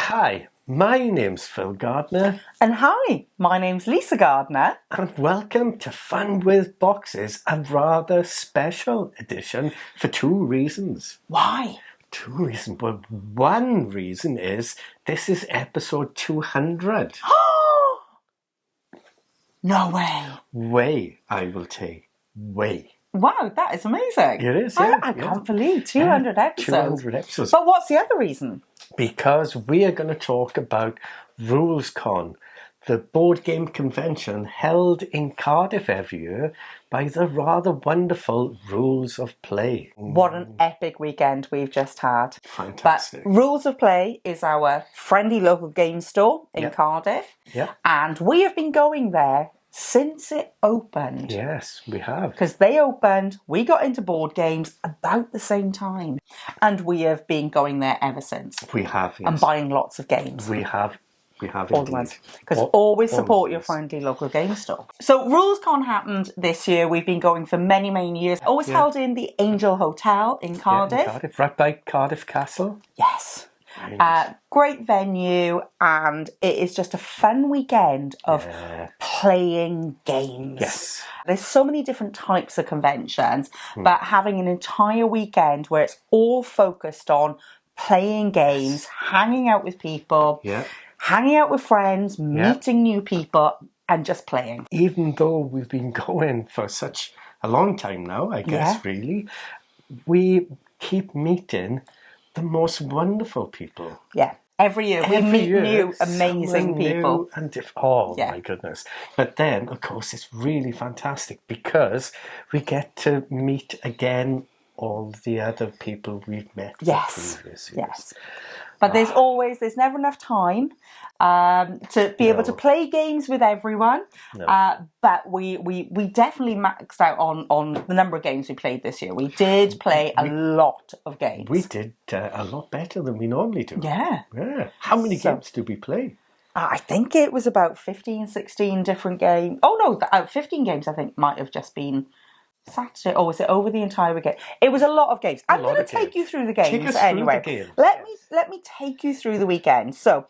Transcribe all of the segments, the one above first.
Hi, my name's Phil Gardner. And hi, my name's Lisa Gardner. And welcome to Fun with Boxes, a rather special edition for two reasons. Why? Two reasons. Well, one reason is this is episode 200. No way. Way, I will say. Way. Wow, that is amazing. It is, yeah. I can't believe 200 episodes. 200 episodes. But what's the other reason? Because we are going to talk about RulesCon, the board game convention held in Cardiff every year by the rather wonderful Rules of Play. What an epic weekend we've just had. Fantastic. But Rules of Play is our friendly local game store in Cardiff. Yeah. And we have been going there since it opened. Yes, we have. Because they opened, we got into board games about the same time. And we have been going there ever since. We have, yes. And buying lots of games. We have all the ones. Because always support your friendly local game store. So RulesCon happened this year. We've been going for many, many years. Always held in the Angel Hotel in Cardiff. Yeah, in Cardiff, right by Cardiff Castle. Yes. Great venue, and it is just a fun weekend of playing games. Yes. There's so many different types of conventions, but having an entire weekend where it's all focused on playing games, hanging out with people, hanging out with friends, meeting new people, and just playing. Even though we've been going for such a long time now, I guess, really, we keep meeting the most wonderful people. Yeah. Every year we meet new amazing people. My goodness. But then, of course, it's really fantastic because we get to meet again all the other people we've met previous years. Yes. But there's never enough time to be able to play games with everyone. But we definitely maxed out on the number of games we played this year. We did play a lot of games. We did a lot better than we normally do. Yeah. How many games do we play? I think it was about 15, 16 different games. Oh, no, 15 games I think might have just been Saturday, or was it over the entire weekend? It was a lot of games. I'm going to take you through the games anyway. Let me take you through the weekend. So,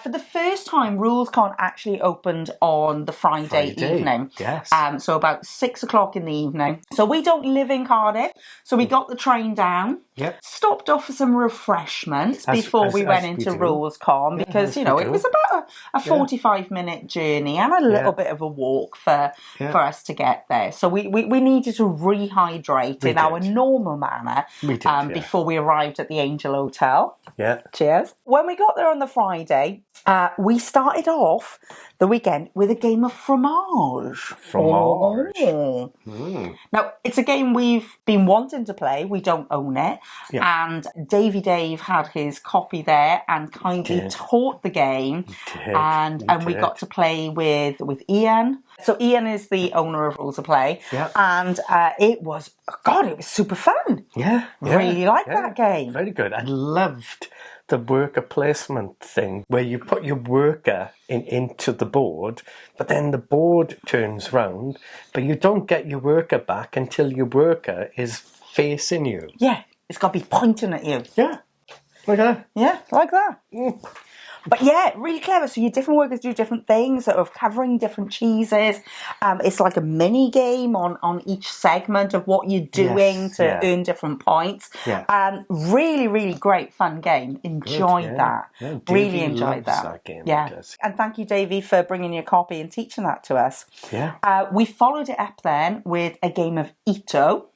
for the first time, RulesCon actually opened on the Friday evening. Yes. So about 6 o'clock in the evening. So we don't live in Cardiff, so we got the train down. Yep. Stopped off for some refreshments before we went into RulesCon because it was about a 45-minute journey and a little bit of a walk for us to get there. So we needed to rehydrate in our normal manner before we arrived at the Angel Hotel. Yeah. Cheers. When we got there on the Friday, we started off the weekend with a game of fromage. Fromage. Oh. Now, it's a game we've been wanting to play. We don't own it. Yeah. And Davey Dave had his copy there and kindly taught the game. And we got to play with Ian. So Ian is the owner of Rules of Play. Yeah. And it was super fun. Yeah. Really liked that game. Very good. I loved the worker placement thing where you put your worker into the board, but then the board turns round, but you don't get your worker back until your worker is facing you. Yeah. It's got to be pointing at you. Yeah. Like that. Yeah, like that. But yeah, really clever. So your different workers do different things, sort of covering different cheeses. It's like a mini game on each segment of what you're doing to earn different points. Yeah. Really, really great fun game. Enjoyed that. Yeah, really enjoyed that game. Yeah. And thank you, Davey, for bringing your copy and teaching that to us. Yeah. We followed it up then with a game of Ito.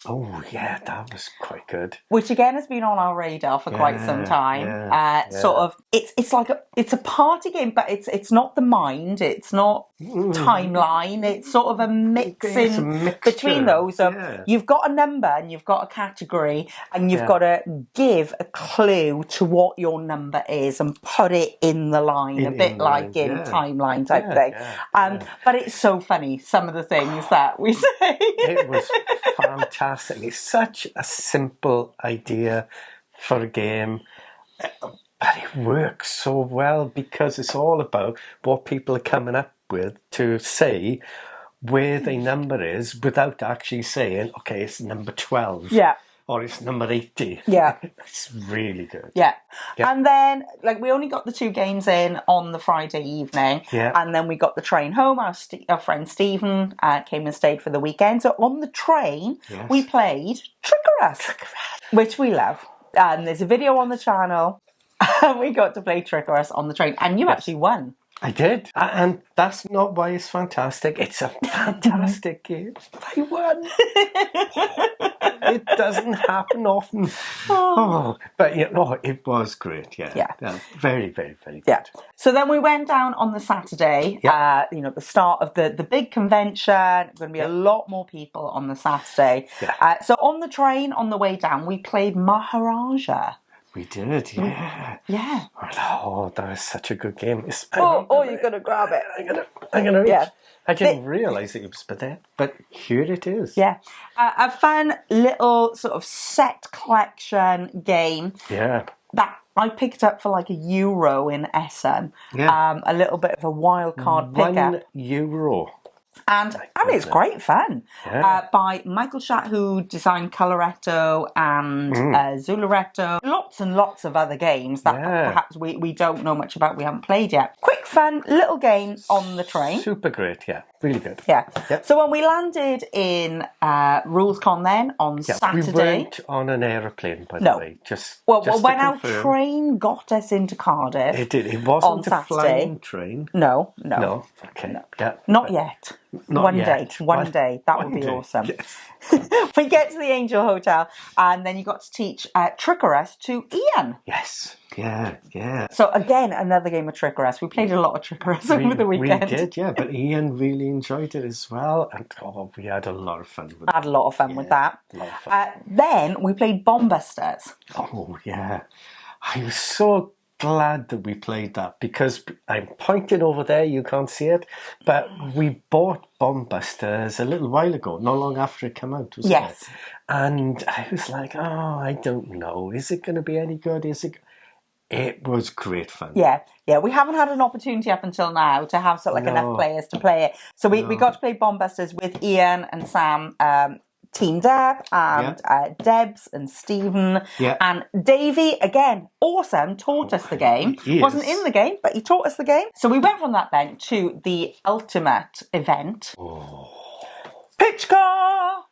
Oh, yeah, that was quite good. Which again has been on our radar for quite some time. Sort of, it's a party game, but it's not the mind, it's not timeline. It's sort of a mixing between those. You've got a number and you've got a category, and you've got to give a clue to what your number is and put it in the line, a bit like in timeline type thing. But it's so funny, some of the things that we say. It was fantastic. It's such a simple idea for a game, but it works so well because it's all about what people are coming up with to say where the number is without actually saying, okay, it's number 12. Yeah. or it's number 80. Yeah. It's really good. Yeah. And then, like, we only got the 2 games in on the Friday evening. Yeah. And then we got the train home. Our friend Stephen came and stayed for the weekend. So on the train, we played Trickerus, which we love. And there's a video on the channel. And we got to play Trickerus on the train. And you actually won. I did. And that's not why it's fantastic. It's a fantastic game. I won. It doesn't happen often. But it was great. Yeah. Very, very, very good. Yeah. So then we went down on the Saturday, the start of the big convention. There's going to be a lot more people on the Saturday. Yeah. So on the train, on the way down, we played Maharaja. We did, yeah. Yeah. Oh, that was such a good game. You're going to grab it. I'm going to reach. I didn't realise it was there, but here it is. Yeah. A fun little sort of set collection game. Yeah. That I picked up for like €1 in Essen. Yeah. A little bit of a wild card pickup. €1. And it's great fun. Yeah. By Michael Schatt, who designed Coloretto and Zularetto. Lots and lots of other games that perhaps we don't know much about, we haven't played yet. Quick, fun, little game on the train. Super great, yeah. Really good. Yeah. Yep. So when we landed in RulesCon then on Saturday... We weren't on an aeroplane, by the way. Just when to our confirm. Train got us into Cardiff... It did. It wasn't on a flying train. No. Okay. No. Yeah. Not yet. One day. That would be awesome. Yes. We get to the Angel Hotel, and then you got to teach Trickerus to Ian. Yes. Yeah. So again, another game of Trickerus. We played a lot of Trickerus over the weekend. We did, yeah. But Ian really enjoyed it as well, and we had a lot of fun with it. Had a lot of fun with that. A lot of fun. Then we played Bombusters. Oh yeah, I was so glad that we played that, because I'm pointing over there, you can't see it, but we bought Bombusters a little while ago, not long after it came out, wasn't it? And I was like, I don't know, is it going to be any good? It was great fun. Yeah, we haven't had an opportunity up until now to have enough players to play it. So we got to play Bombusters with Ian and Sam, Team Deb, and Debs and Stephen and Davey, again, awesome, taught us the game. Wasn't in the game, but he taught us the game. So we went from that then to the ultimate event. Pitch car!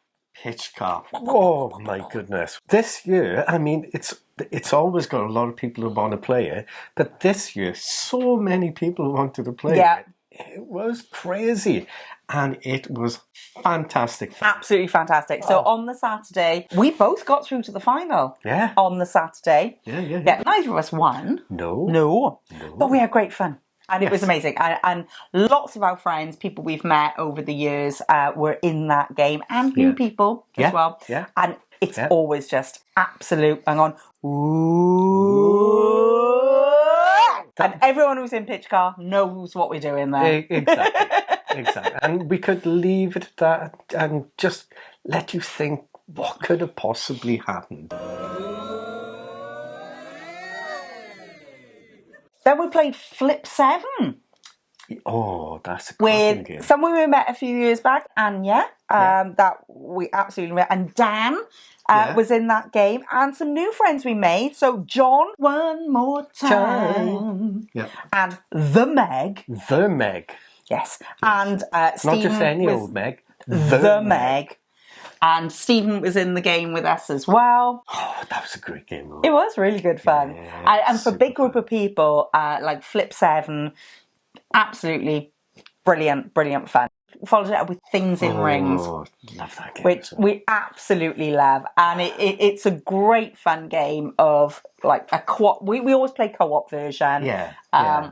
Oh my goodness. This year, I mean, it's always got a lot of people who want to play it, but this year, so many people wanted to play it. It was crazy. And it was fantastic fun. Absolutely fantastic. So on the Saturday, we both got through to the final. Yeah. On the Saturday. Yeah. Neither of us won. No. But we had great fun. And it was amazing. And lots of our friends, people we've met over the years, were in that game. And new people as well. Yeah. And it's always just absolute, hang on. Ooh. And everyone who's in Pitch Car knows what we're doing there. Exactly. And we could leave it at that and just let you think, what could have possibly happened? Then we played Flip 7. Oh, that's a cracking game. With someone we met a few years back, Anya, that we absolutely met, and Dan was in that game, and some new friends we made. So John, one more time. And The Meg. Yes. And Stephen. Not just any old Meg. The Meg. And Stephen was in the game with us as well. Oh, that was a great game. It was really good fun. And for a big group of people, like Flip 7, absolutely brilliant fun. Followed it up with Things in Rings. Oh, love that game. Which we absolutely love. And it's a great fun game of like a co-op. We always play co-op version.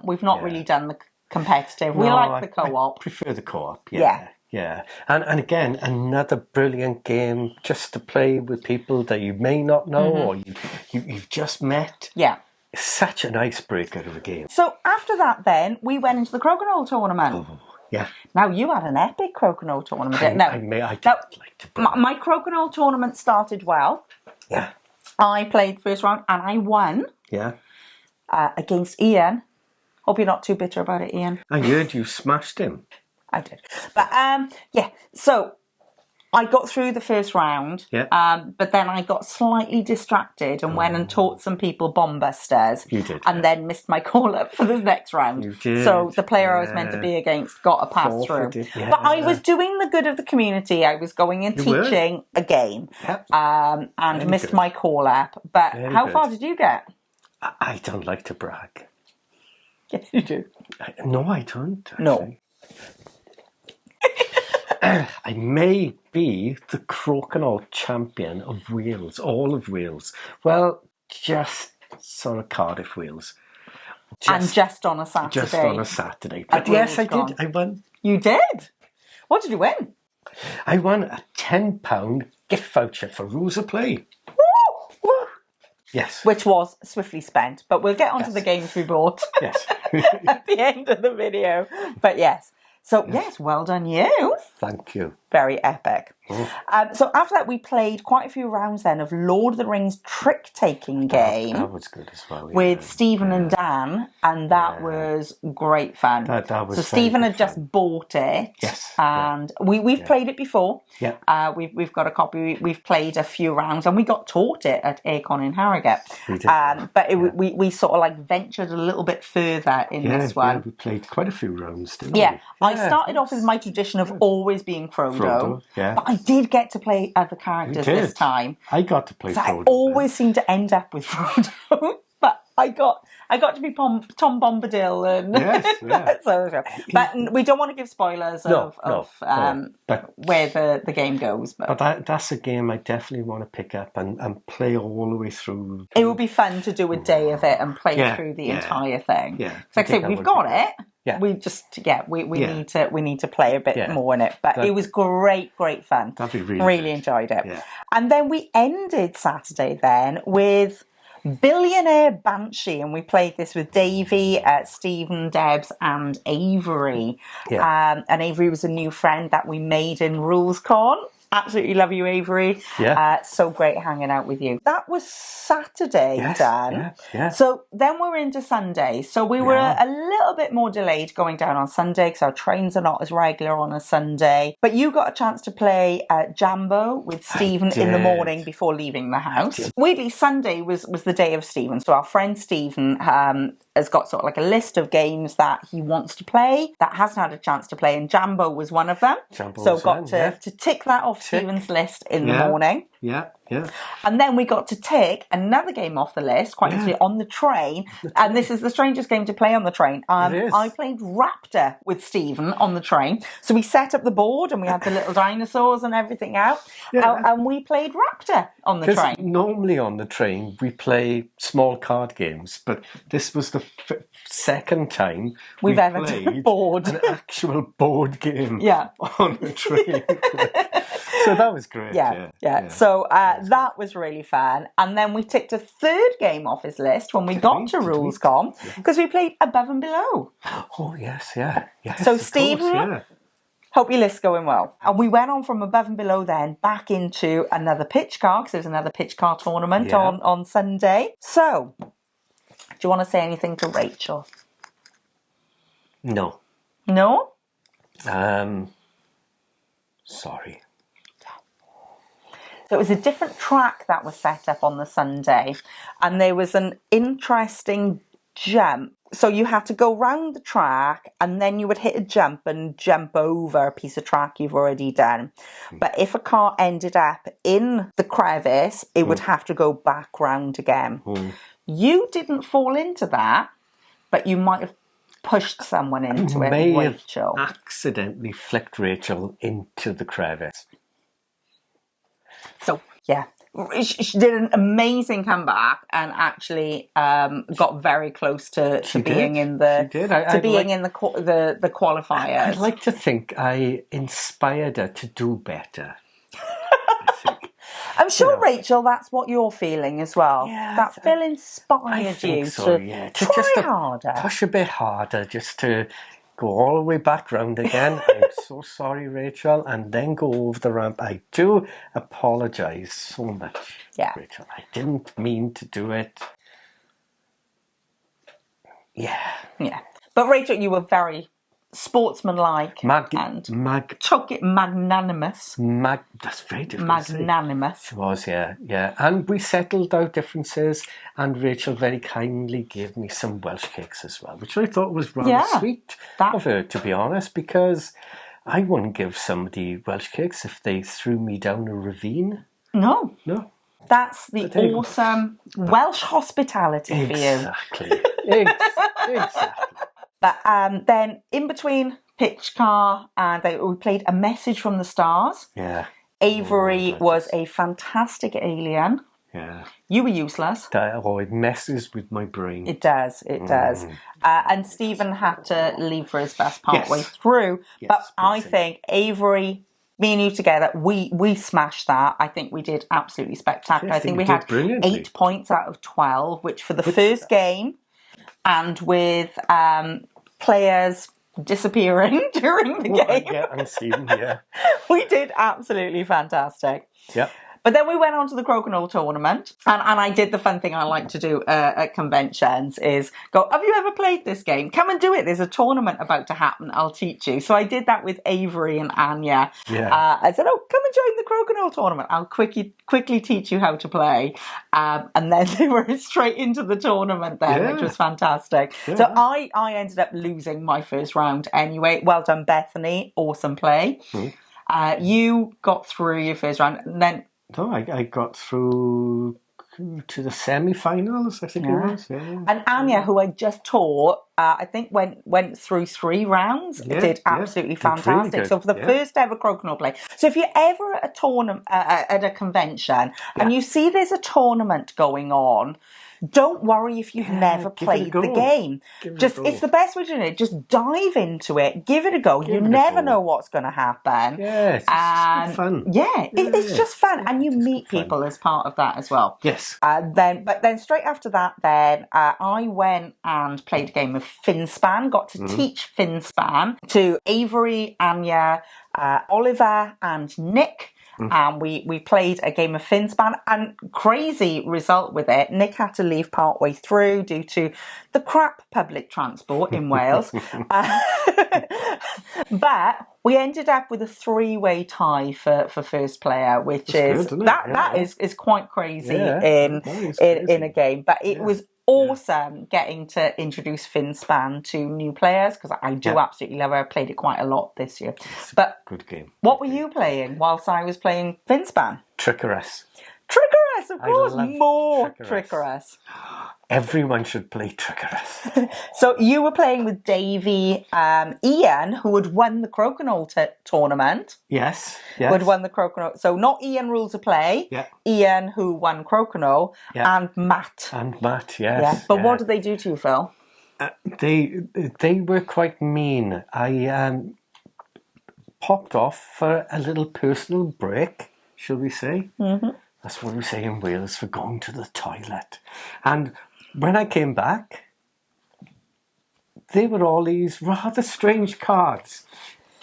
We've not really done the competitive. We like the co-op. I prefer the co-op, Yeah. And again, another brilliant game just to play with people that you may not know or you've just met. Yeah. It's such an icebreaker of a game. So after that then, we went into the Crokinole tournament. Oh, yeah. Now, you had an epic Crokinole tournament, didn't you? I did like to play. My Crokinole tournament started well. Yeah. I played first round and I won. Yeah. Against Ian. Hope you're not too bitter about it, Ian. I heard you smashed him. I did. But, so I got through the first round, but then I got slightly distracted and went and taught some people bomb busters. You did, and then missed my call up for the next round. You did, so the player I was meant to be against got a pass through. But I was doing the good of the community. I was going and teaching a game, and very missed my call up. But how far did you get? I don't like to brag. Yes, you do. No, I don't. Actually. No. I may be the crokinole champion of Wales, all of Wales. Well, just sort of Cardiff Wales. Just on a Saturday. Just on a Saturday. But yes, I did. I won. You did? What did you win? I won a £10 gift voucher for Rules of Play. Woo! Woo! Yes. Which was swiftly spent. But we'll get onto the games we bought at the end of the video. But yes. So, yes, well done you. Thank you. Very epic. So after that, we played quite a few rounds then of Lord of the Rings trick-taking game. That was good as well. With Stephen and Dan, and that was great fun. That was so Stephen had just bought it. Yes. And we've played it before. Yeah. We've got a copy. We've played a few rounds, and we got taught it at Aircon in Harrogate. We did. But we sort of like ventured a little bit further in this one. Yeah, we played quite a few rounds, didn't we? I started off with my tradition of always being Frodo. But I did get to play other characters this time. I got to play Frodo. I always seem to end up with Frodo, but I got to be Tom Bombadil, and but we don't want to give spoilers of where the game goes. But that's a game I definitely want to pick up and play all the way through. It would be fun to do a day of it and play through the entire thing. Yeah, like I say, we've got it. Yeah. We just we need to play a bit more in it. But it was great fun. That'd be really enjoyed it. Yeah. And then we ended Saturday then with Billionaire Banshee, and we played this with Davey, Stephen, Debs, and Avery. Yeah. And Avery was a new friend that we made in RulesCon. Absolutely love you, Avery. Yeah. So great hanging out with you. That was Saturday, Dan. Yeah. So then we're into Sunday. So we were a little bit more delayed going down on Sunday because our trains are not as regular on a Sunday. But you got a chance to play Jambo with Stephen in the morning before leaving the house. Weirdly, Sunday was the day of Stephen. So our friend Stephen has got sort of like a list of games that he wants to play that hasn't had a chance to play, and Jambo was one of them. So got to tick that off Stephen's list in the morning. Yeah. And then we got to tick another game off the list, quite easily, on the train. And this is the strangest game to play on the train. I played Raptor with Stephen on the train. So we set up the board and we had the little dinosaurs and everything out. And we played Raptor on the train. Normally on the train we play small card games, but this was the second time we've ever played an actual board game on the train. So that was great. Yeah. So that was really fun. And then we ticked a third game off his list when we got to RulesCon because we played Above and Below. Oh, yes, yeah. So, Stephen, hope your list's going well. And we went on from Above and Below then back into another pitch car because there was another pitch car tournament on Sunday. So, do you want to say anything to Rachel? No. No? Sorry. So it was a different track that was set up on the Sunday, and there was an interesting jump. So you had to go round the track, and then you would hit a jump and jump over a piece of track you've already done. But if a car ended up in the crevice, it would have to go back round again. You didn't fall into that, but you might have pushed someone into it, Rachel. Have accidentally flicked Rachel into the crevice. So, she did an amazing comeback and actually got very close to being in the qualifiers. I'd like to think I inspired her to do better. I'm sure, Rachel, that's what you're feeling as well. Yeah, that Phil inspired you to try harder. Push a bit harder, just to go all the way back round again. I'm so sorry, Rachel. And then go over the ramp. I do apologise so much, Rachel. I didn't mean to do it. Yeah. But Rachel, you were very sportsmanlike and took it magnanimous. That's very different. Magnanimous. It was, yeah. And we settled our differences, and Rachel very kindly gave me some Welsh cakes as well, which I thought was rather sweet of her, to be honest, because I wouldn't give somebody Welsh cakes if they threw me down a ravine. No. That's the awesome Welsh hospitality for you. Exactly. But then in between Pitch Car and we played A Message from the Stars. Yeah. Avery was a fantastic alien. Yeah. You were useless. It messes with my brain. It does. And Stephen had to leave for his best part way through. Yes, but I think Avery, me and you together, we smashed that. I think we did absolutely spectacular. I think we had 8 points out of 12, which for the first game, and with players disappearing during the game. Yeah, unseen, we did absolutely fantastic. Yeah. But then we went on to the Crokinole tournament, and I did the fun thing I like to do at conventions is go, have you ever played this game? Come and do it. There's a tournament about to happen. I'll teach you. So I did that with Avery and Anya. Yeah. I said, come and join the Crokinole tournament. I'll quickly teach you how to play. And then they were straight into the tournament then, which was fantastic. Yeah. So I ended up losing my first round anyway. Well done, Bethany. Awesome play. You got through your first round, and then... No, I got through to the semi-finals, I think it was. Yeah. And Anya, who I just taught, I think went through 3 rounds. Did absolutely fantastic. Really so for the first ever Crokinole play. So if you're ever at a tournament at a convention and you see there's a tournament going on, don't worry if you've never played the game. It's the best way to do it. Just dive into it, give it a go. You never know what's going to happen. Yeah, it's just fun. It's just fun, and you meet people as part of that as well. Yes. But then straight after that, I went and played a game of Finspan. Got to teach Finspan to Avery, Anya, Oliver, and Nick. And we played a game of Finspan, and crazy result with it. Nick had to leave partway through due to the crap public transport in Wales. But we ended up with a 3-way tie for first player, which is good, that is quite crazy in a game. But it was awesome getting to introduce Finspan to new players, because I do absolutely love it. I played it quite a lot this year. But good game. What were you playing whilst I was playing Finspan? Trickerous, of course, more Trickerous. Everyone should play Trickerous. So you were playing with Davey, Ian, who had won the Crokinole tournament. Yes. Who had won the Crokinole. So not Ian Rules of Play. Yeah. Ian, who won Crokinole, and Matt. Yes. Yeah. But what did they do to you, Phil? They were quite mean. I popped off for a little personal break, shall we say? Mm-hmm. That's what we say in Wales, for going to the toilet. And when I came back, there were all these rather strange cards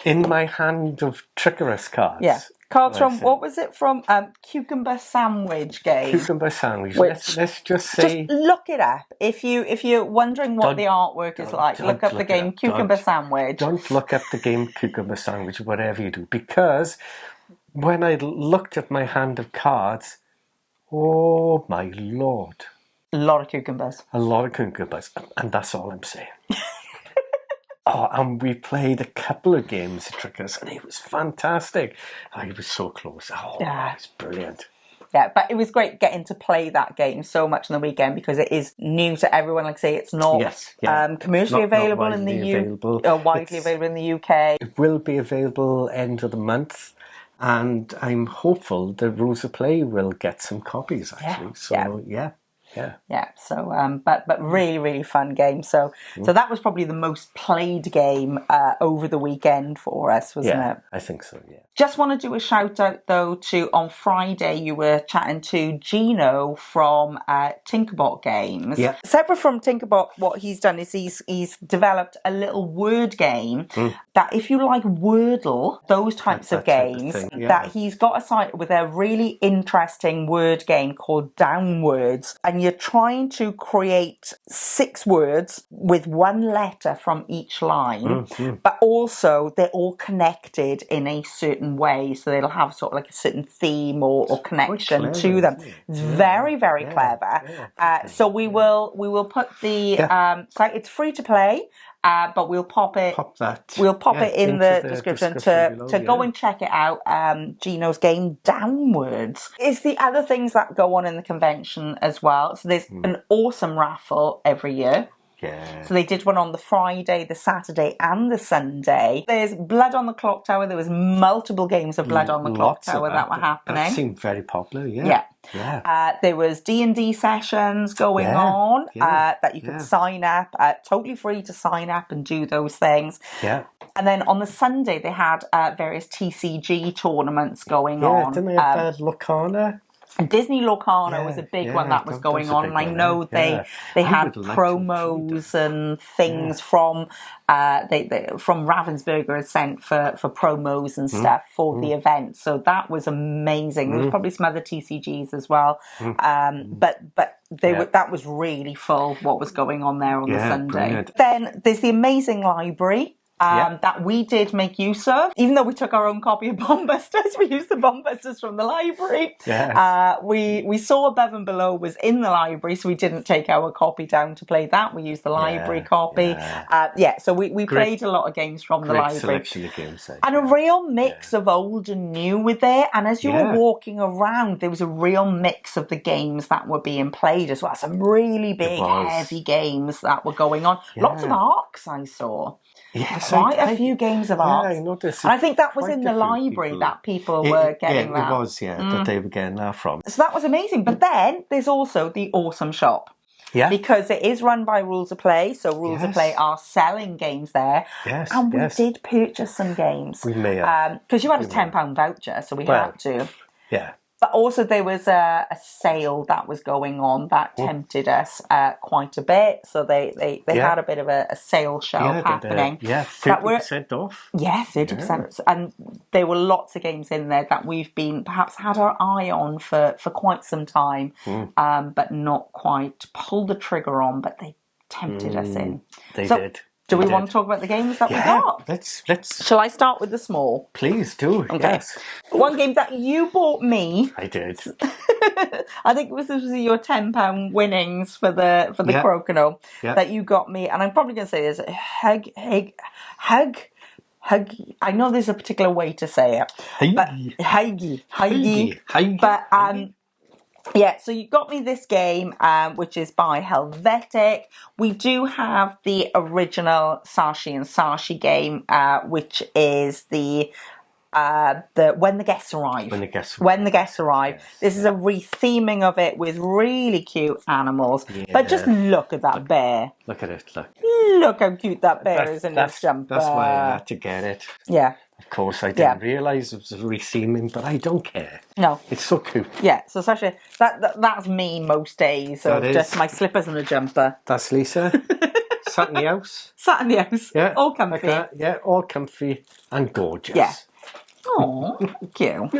in my hand of Trickerous cards. Yeah. Cards from, what was it from? Cucumber Sandwich game. Cucumber Sandwich. Let's just say... Just look it up. If you're wondering what the artwork is like, look up the game Cucumber Sandwich. Don't look up the game Cucumber Sandwich, whatever you do, because when I looked at my hand of cards, oh my Lord. A lot of cucumbers. And that's all I'm saying. And we played a couple of games of Trickers, and it was fantastic. I was so close. It was brilliant. Yeah, but it was great getting to play that game so much on the weekend, because it is new to everyone. Like I say, it's not commercially available in the widely available in the UK. It will be available end of the month, and I'm hopeful that Rules of Play will get some copies actually. So but really, really fun game. So that was probably the most played game over the weekend for us, wasn't it? I think so, yeah. Just want to do a shout out though to, on Friday you were chatting to Gino from Tinkerbot Games. Yeah. Separate from Tinkerbot, what he's done is he's developed a little word game that, if you like Wordle, those types of games, that he's got a site with a really interesting word game called Downwords, and you're trying to create 6 words with 1 letter from each line, but also they're all connected in a certain way, so they'll have sort of like a certain theme or connection to them. It's very, very clever. So we will put the it's free to play. But we'll pop it in the description to go and check it out. Gino's game Downwords is the other things that go on in the convention as well. So there's an awesome raffle every year. Yeah. So they did one on the Friday, the Saturday and the Sunday. There's Blood on the Clock Tower. There was multiple games of Blood on the Clock Tower that were happening. That seemed very popular, yeah. There was D&D sessions going on that you could sign up. Totally free to sign up and do those things. Yeah. And then on the Sunday, they had various TCG tournaments going on. Didn't they have Locana? Disney Locana was a big one that was going on, and I know they had promos and things from from Ravensburger had sent for promos and stuff for the event, so that was amazing. There was probably some other TCGs as well, but that was really full. What was going on there on the Sunday? Brilliant. Then there's the amazing library. That we did make use of. Even though we took our own copy of Bombusters, we used the Bombusters from the library. We saw Above and Below was in the library, so we didn't take our copy down to play that. We used the library copy. So we played a lot of games from the library. Selection of games. And a real mix of old and new with it. And as you were walking around, there was a real mix of the games that were being played as well. Some really big, heavy games that were going on. Lots of arcs I saw. Yes, quite a few games of art. I noticed. And I think that was in the library that people were getting that. It was, that they were getting that from. So that was amazing. But then there's also the awesome shop. Yeah. Because it is run by Rules of Play, so Rules of Play are selling games there. Yes. And we did purchase some games. We may have. Because you had a £10 voucher, so we had to. Yeah. But also there was a sale that was going on that tempted us quite a bit. So they had a bit of a sale shelf happening. 30% off. Yeah, 30%. And there were lots of games in there that we've perhaps had our eye on for quite some time, but not quite pulled the trigger on, but they tempted us in. They did. Do we want to talk about the games that we got? Let's. Shall I start with the small? Please do. Okay. Yes. One game that you bought me. I did. I think this was your £10 winnings for the Crokinole that you got me, and I'm probably going to say this. Hug. I know there's a particular way to say it. Huggy. But so you got me this game, which is by Helvetic. We do have the original Sashi and Sashi game, which is the When the Guests Arrive. When the Guests Arrive. Yes. This is a retheming of it with really cute animals. Yeah. But just look at that bear. Look at it. Look how cute that bear is in this jumper. That's why I had to get it. Yeah. Of course, I didn't realise it was a retheming, but I don't care. No. It's so cute. Yeah, so Sashi, that's me most days. So just my slippers and a jumper. That's Lisa. Sat in the house. Sat in the house. Yeah. All comfy. Like that. Yeah, all comfy and gorgeous. Yeah. Oh, cute.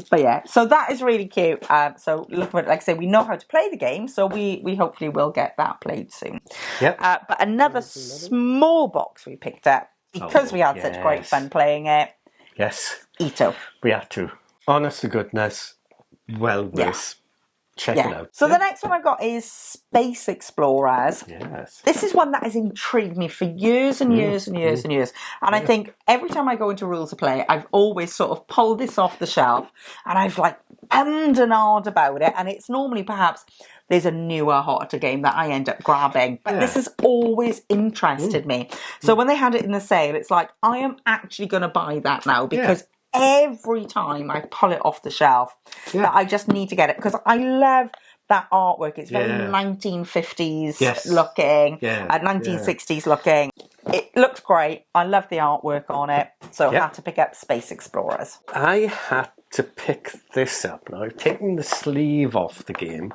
But so that is really cute. So look at it, like I say, we know how to play the game, so we hopefully will get that played soon. Yep. But another small box we picked up because we had such great fun playing it. Yes. Ito. We had to. Honest to goodness, well worth. Check it out. So the next one I've got is Space Explorers. Yes. This is one that has intrigued me for years and years and years and years. And I think every time I go into Rules of Play, I've always sort of pulled this off the shelf and I've ummed and ahed about it. And it's normally perhaps there's a newer, hotter game that I end up grabbing. But this has always interested me. So when they had it in the sale, it's like, I am actually going to buy that now because every time I pull it off the shelf, that I just need to get it because I love that artwork. It's very 1950s looking, 1960s looking. It looks great. I love the artwork on it, so I had to pick up Space Explorers. I had to pick this up. Now I've taken the sleeve off the game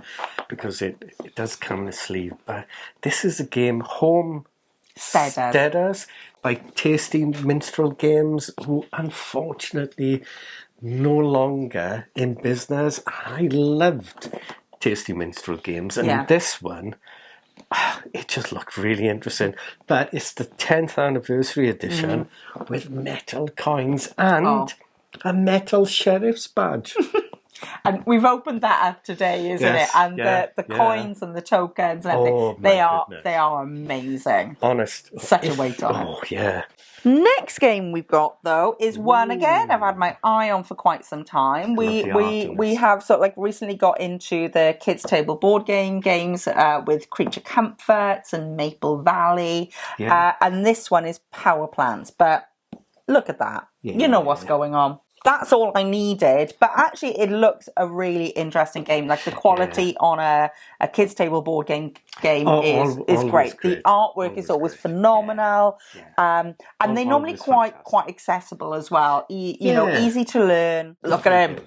because it does come in a sleeve, but this is a game, Homesteaders by Tasty Minstrel Games, who unfortunately no longer in business. I loved Tasty Minstrel games, and this one, it just looked really interesting. But it's the 10th anniversary edition with metal coins and a metal sheriff's badge. And we've opened that up today, isn't it? And the coins and the tokens and everything, they are amazing. Honest. Such a weight on it. Oh, yeah. Next game we've got, though, is one again I've had my eye on for quite some time. We have sort of like recently got into the kids' table board games with Creature Comforts and Maple Valley. And this one is Power Plants. But look at that. You know what's going on. That's all I needed. But actually, it looks a really interesting game. Like the quality on a kids' table board game is great. The artwork is always phenomenal. And they're normally quite accessible as well. You know, easy to learn. Look at him.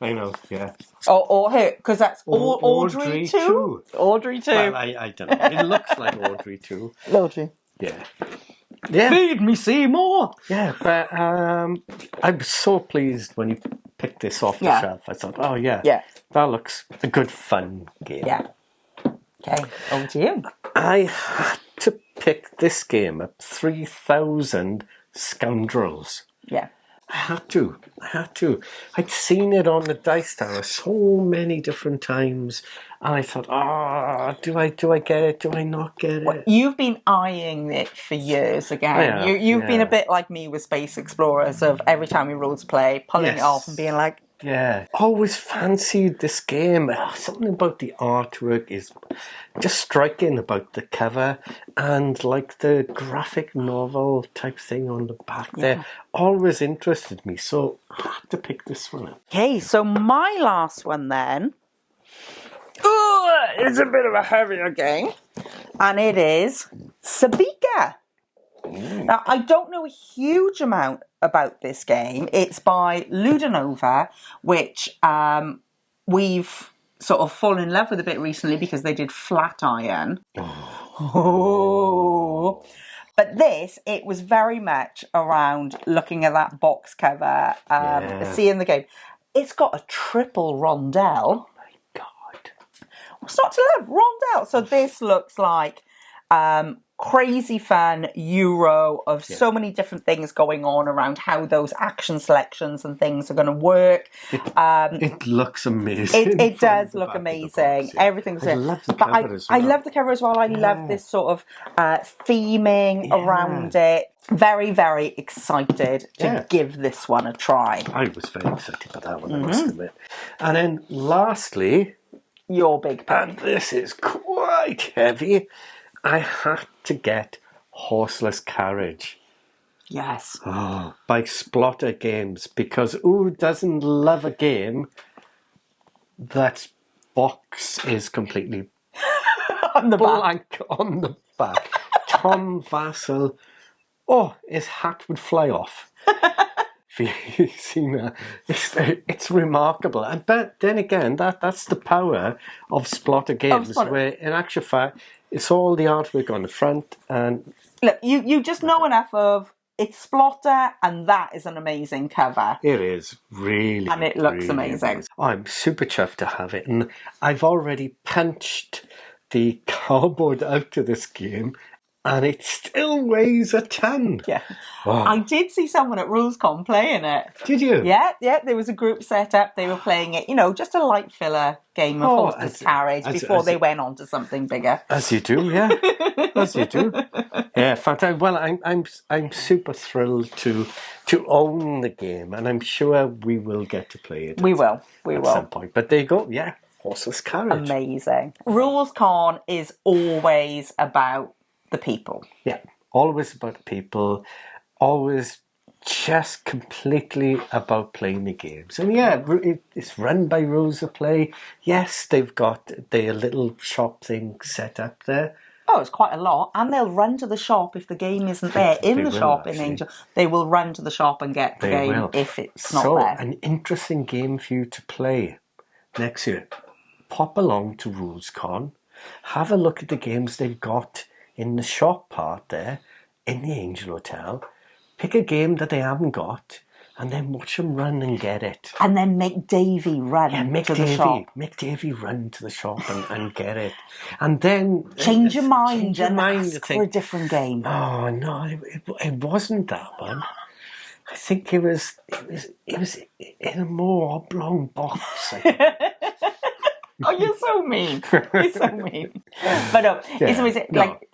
I know, yeah. Or here, because that's Audrey 2. Audrey 2. Well, I don't know. It looks like Audrey 2. Audrey. Yeah. Feed me, Seymour! Yeah, but I was so pleased when you picked this off the shelf. I thought, that looks a good fun game. Yeah. Okay, over to you. I had to pick this game at 3,000 Scoundrels. Yeah. I had to. I'd seen it on the Dice Tower so many different times, and I thought, do I get it? Do I not get it? Well, you've been eyeing it for years again. You've been a bit like me with Space Explorers, of every time we rules play, pulling it off and being like, always fancied this game. Something about the artwork is just striking about the cover, and like the graphic novel type thing on the back there always interested me, so I had to pick this one up. Okay, so my last one then is a bit of a heavier game, and it is Sabika. Now, I don't know a huge amount about this game. It's by Ludonova, which we've sort of fallen in love with a bit recently because they did Flatiron. But this, it was very much around looking at that box cover, seeing the game. It's got a triple rondelle. Oh my God. What's not to love? Rondelle. So this looks like crazy fun Euro of so many different things going on around how those action selections and things are going to work. It looks amazing. It does look amazing. Everything's I love the cover as well. I love the cover as well. I love this sort of theming around it. Very, very excited to give this one a try. I was very excited about that one, I must admit. And then lastly, your big pick. And this is quite heavy. I had to get Horseless Carriage. Yes. By Splotter Games, because who doesn't love a game that box is completely on the blank on the back? Tom Vassell, his hat would fly off. If you've seen that, it's remarkable. But then again, that's the power of Splotter Games, where in actual fact, it's all the artwork on the front. And look, you just know enough of it's Splotter, and that is an amazing cover. It is, really. And it looks amazing. I'm super chuffed to have it. And I've already punched the cardboard out of this game, and it still weighs a ton. Yeah. I did see someone at RulesCon playing it. Did you? Yeah. There was a group set up. They were playing it, just a light filler game of Horseless Carriage before they went on to something bigger. As you do, yeah. As you do. Yeah, fantastic. Well, I'm super thrilled to own the game, and I'm sure we will get to play it. We will. At some point. But there you go, Horseless Carriage. Amazing. RulesCon is always about the people. Yeah, always about the people, always just completely about playing the games. And it's run by Rules of Play. Yes, they've got their little shop thing set up there. Oh, it's quite a lot. And they'll run to the shop if the game isn't there in the shop in Angel. They will run to the shop and get the game if it's not there. So, an interesting game for you to play next year. Pop along to RulesCon, have a look at the games they've got in the shop part there, in the Angel Hotel. Pick a game that they haven't got, and then watch them run and get it. And then make Davy run to the shop. Make Davy run to the shop and get it. And then... Change your mind and ask for a different game. Oh, no, it wasn't that one. I think it was in a more oblong box. Oh, you're so mean. You're so mean. But no, it's always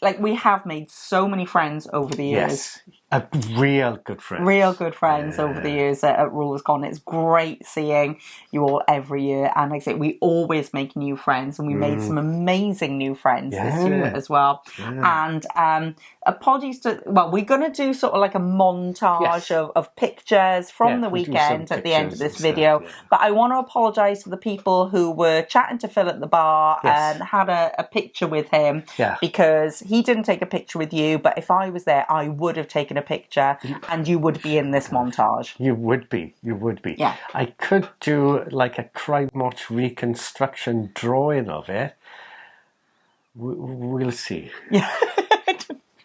like we have made so many friends over the years. Yes, a real good friend. Real good friends over the years at RulesCon. It's great seeing you all every year. And like I say, we always make new friends, and we made some amazing new friends this year as well. Yeah. And apologies to, we're going to do sort of like a montage of pictures from the weekend at the end of this video. But I want to apologise to the people who were chatting to Phil at the bar and had a picture with him because he didn't take a picture with you. But if I was there, I would have taken a picture and you would be in this montage. You would be. Yeah. I could do like a crime watch reconstruction drawing of it. We'll see. Yeah.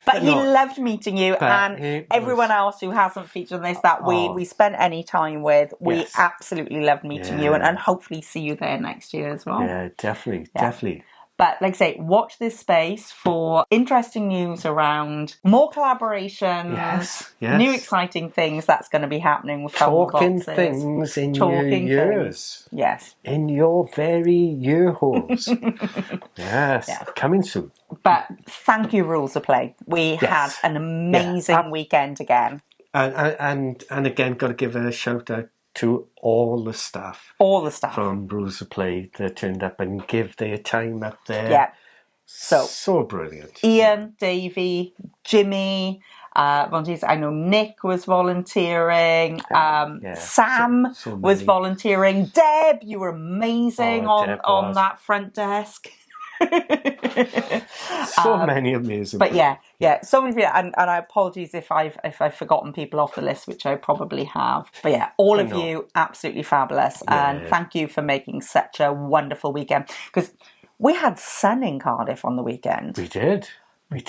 But he loved meeting you, and everyone else who hasn't featured in this that we spent any time with, we absolutely loved meeting you, and hopefully see you there next year as well. Yeah, definitely. But like I say, watch this space for interesting news around more collaborations, new exciting things that's going to be happening with talking things in your ears. Yes. In your very ear holes. Coming soon. But thank you, Rules of Play. We had an amazing weekend again. And again, got to give a shout out to all the staff. All the staff. From Rules of Play that turned up and give their time up there. Yeah. So brilliant. Ian, Davey, Jimmy, I know Nick was volunteering. Sam was volunteering. Deb, you were amazing on that front desk. So many amazing people. So many people, and I apologize if I've forgotten people off the list, which I probably have. But all of you absolutely fabulous, and thank you for making such a wonderful weekend, because we had sun in Cardiff on the weekend. We did.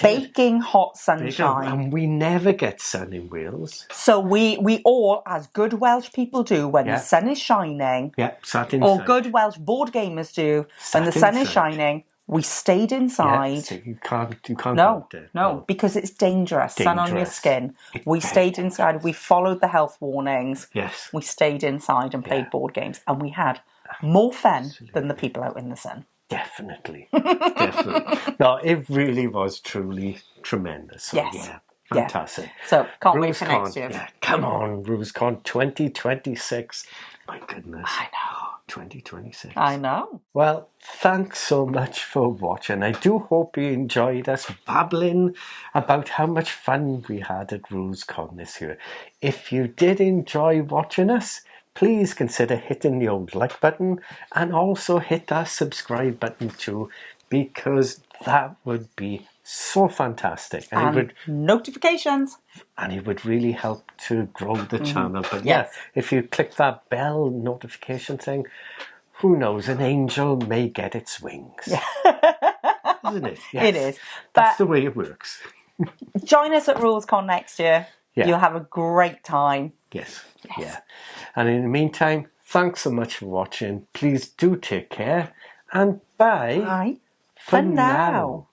Baking hot sunshine. And we never get sun in Wales. So we all, as good Welsh people do, when the sun is shining, sat inside. Or good Welsh board gamers do, when the sun is shining, we stayed inside. So you can't go out there. No, because it's dangerous. Sun on your skin. We stayed inside. We followed the health warnings. Yes. We stayed inside and played board games, and we had more fun than the people out in the sun. Definitely. No, it really was truly tremendous. So, fantastic. So, can't wait for next year. Yeah, come on, RulesCon 2026. My goodness. I know. 2026. I know. Well, thanks so much for watching. I do hope you enjoyed us babbling about how much fun we had at RulesCon this year. If you did enjoy watching us, please consider hitting the old like button and also hit that subscribe button too, because that would be so fantastic. And it would notifications. And it would really help to grow the channel. But if you click that bell notification thing, who knows, an angel may get its wings. Isn't it? Yes. It is. That's the way it works. Join us at RulesCon next year. You'll have a great time. Yes. And in the meantime, thanks so much for watching. Please do take care, and bye for now.